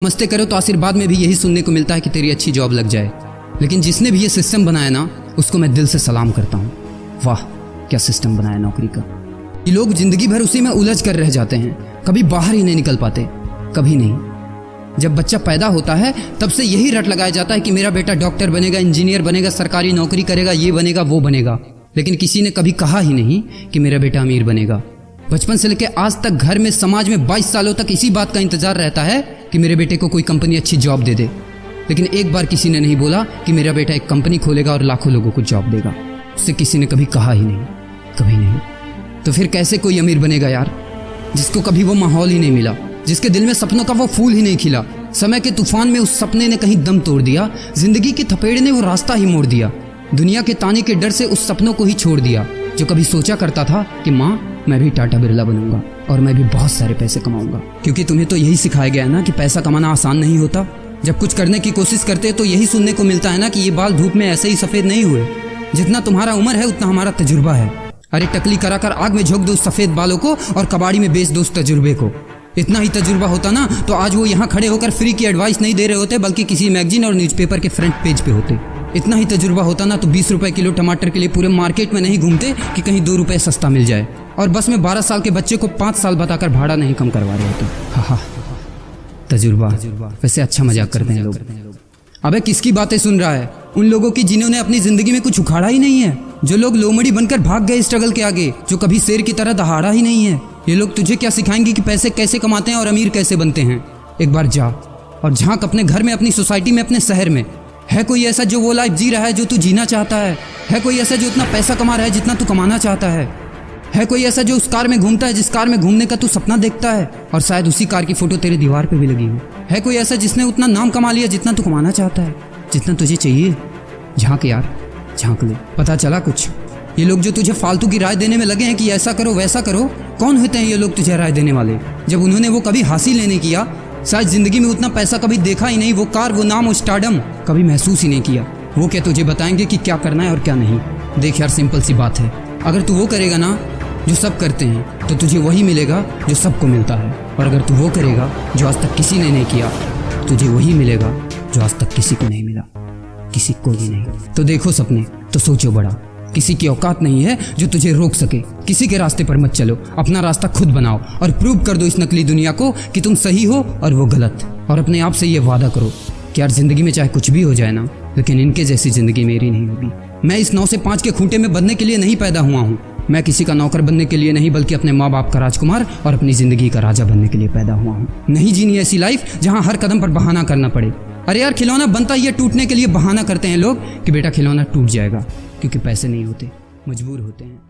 मस्ते करो तो आशीर्वाद में भी यही सुनने को मिलता है कि तेरी अच्छी जॉब लग जाए। लेकिन जिसने भी ये सिस्टम बनाया ना, उसको मैं दिल से सलाम करता हूँ। वाह क्या सिस्टम बनाया नौकरी का। ये लोग जिंदगी भर उसी में उलझ कर रह जाते हैं, कभी बाहर ही नहीं निकल पाते, कभी नहीं। जब बच्चा पैदा होता है तब से यही रट लगाया जाता है कि मेरा बेटा डॉक्टर बनेगा, इंजीनियर बनेगा, सरकारी नौकरी करेगा, ये बनेगा वो बनेगा। लेकिन किसी ने कभी कहा ही नहीं कि मेरा बेटा अमीर बनेगा। बचपन से लेकर आज तक घर में, समाज में 22 सालों तक इसी बात का इंतजार रहता है कि मेरे बेटे को कोई कंपनी अच्छी जॉब दे दे। लेकिन एक बार किसी ने नहीं बोला कि मेरा बेटा एक कंपनी खोलेगा और लाखों लोगों को जॉब देगा। उससे किसी ने कभी कहा ही नहीं, कभी नहीं। तो फिर कैसे कोई अमीर बनेगा यार, जिसको कभी वो माहौल ही नहीं मिला, जिसके दिल में सपनों का वो फूल ही नहीं खिला। समय के तूफान में उस सपने ने कहीं दम तोड़ दिया, जिंदगी के थपेड़े ने वो रास्ता ही मोड़ दिया, दुनिया के ताने के डर से उस सपनों को ही छोड़ दिया। जो कभी सोचा करता था कि माँ मैं भी टाटा बिरला बनूंगा और मैं भी बहुत सारे पैसे कमाऊंगा। क्योंकि तुम्हें तो यही सिखाया गया है ना कि पैसा कमाना आसान नहीं होता। जब कुछ करने की कोशिश करते तो यही सुनने को मिलता है ना कि ये बाल धूप में ऐसे ही सफेद नहीं हुए, जितना तुम्हारा उम्र है उतना हमारा तजुर्बा है। अरे टकली कराकर आग में झोंक दो उस सफेद बालों को और कबाड़ी में बेच दो उस तजुर्बे को। इतना ही तजुर्बा होता ना तो आज वो यहाँ खड़े होकर फ्री की एडवाइस नहीं दे रहे होते, बल्कि किसी मैगजीन और न्यूज़पेपर के फ्रंट पेज पे होते। इतना ही तजुर्बा होता ना तो 20 रुपए किलो टमाटर के लिए पूरे मार्केट में नहीं घूमते कि कहीं 2 रुपए सस्ता मिल जाए, और बस में 12 साल के बच्चे को 5 साल बताकर भाड़ा नहीं कम करवा रहे होते। हाँ तजुर्बा। वैसे अच्छा मजाक करते हैं लोग। अबे किसकी बातें सुन रहा है? उन लोगों की जिन्होंने अपनी जिंदगी में कुछ उखाड़ा ही नहीं है, जो लोग लोमड़ी बनकर भाग गए स्ट्रगल के आगे, जो कभी शेर की तरह दहाड़ा ही नहीं है। ये लोग तुझे क्या सिखाएंगे कि पैसे कैसे कमाते हैं और अमीर कैसे बनते हैं। एक बार जा और झांक अपने घर में, अपनी सोसाइटी में, अपने शहर में। है कोई ऐसा जो वो लाइफ जी रहा है जो तू जीना चाहता है? है कोई ऐसा जो इतना पैसा कमा रहा है जितना तू कमाना चाहता है? है कोई ऐसा जो उस कार में घूमता है जिस कार में घूमने का तू सपना देखता है, और शायद उसी कार की फोटो तेरे दीवार पे भी लगी हो? है कोई ऐसा जिसने उतना नाम कमा लिया जितना तू कमाना चाहता है, जितना तुझे चाहिए? झांक यार, झांक ले, पता चला कुछ। ये लोग जो तुझे फालतू की राय देने में लगे हैं कि ऐसा करो वैसा करो, कौन होते हैं ये लोग तुझे राय देने वाले, जब उन्होंने वो कभी हासिल ही नहीं किया? शायद जिंदगी में उतना पैसा कभी देखा ही नहीं, वो कार, वो नाम, वो स्टारडम कभी महसूस ही नहीं किया। वो क्या तुझे बताएंगे कि क्या करना है और क्या नहीं? देख यार, सिंपल सी बात है, अगर तू वो करेगा ना जो सब करते हैं तो तुझे वही मिलेगा जो सबको मिलता है, और अगर तू वो करेगा जो आज तक किसी ने नहीं किया, तुझे वही मिलेगा जो आज तक किसी को नहीं मिला, किसी को भी नहीं। तो देखो सपने तो सोचो बड़ा, किसी की औकात नहीं है जो तुझे रोक सके। किसी के रास्ते पर मत चलो, अपना रास्ता खुद बनाओ और प्रूव कर दो इस नकली दुनिया को कि तुम सही हो और वो गलत। और अपने आप से ये वादा करो कि यार जिंदगी में चाहे कुछ भी हो जाए ना, लेकिन इनके जैसी जिंदगी मेरी नहीं होगी। मैं इस 9 से 5 के खूंटे में बंधने के लिए नहीं पैदा हुआ हूँ। मैं किसी का नौकर बनने के लिए नहीं, बल्कि अपने माँ बाप का राजकुमार और अपनी जिंदगी का राजा बनने के लिए पैदा हुआ हूँ। नहीं जीनी ऐसी लाइफ जहाँ हर कदम पर बहाना करना पड़े। अरे यार, खिलौना बनता ही है टूटने के लिए, बहाना करते हैं लोग कि बेटा खिलौना टूट जाएगा, क्योंकि पैसे नहीं होते, मजबूर होते हैं।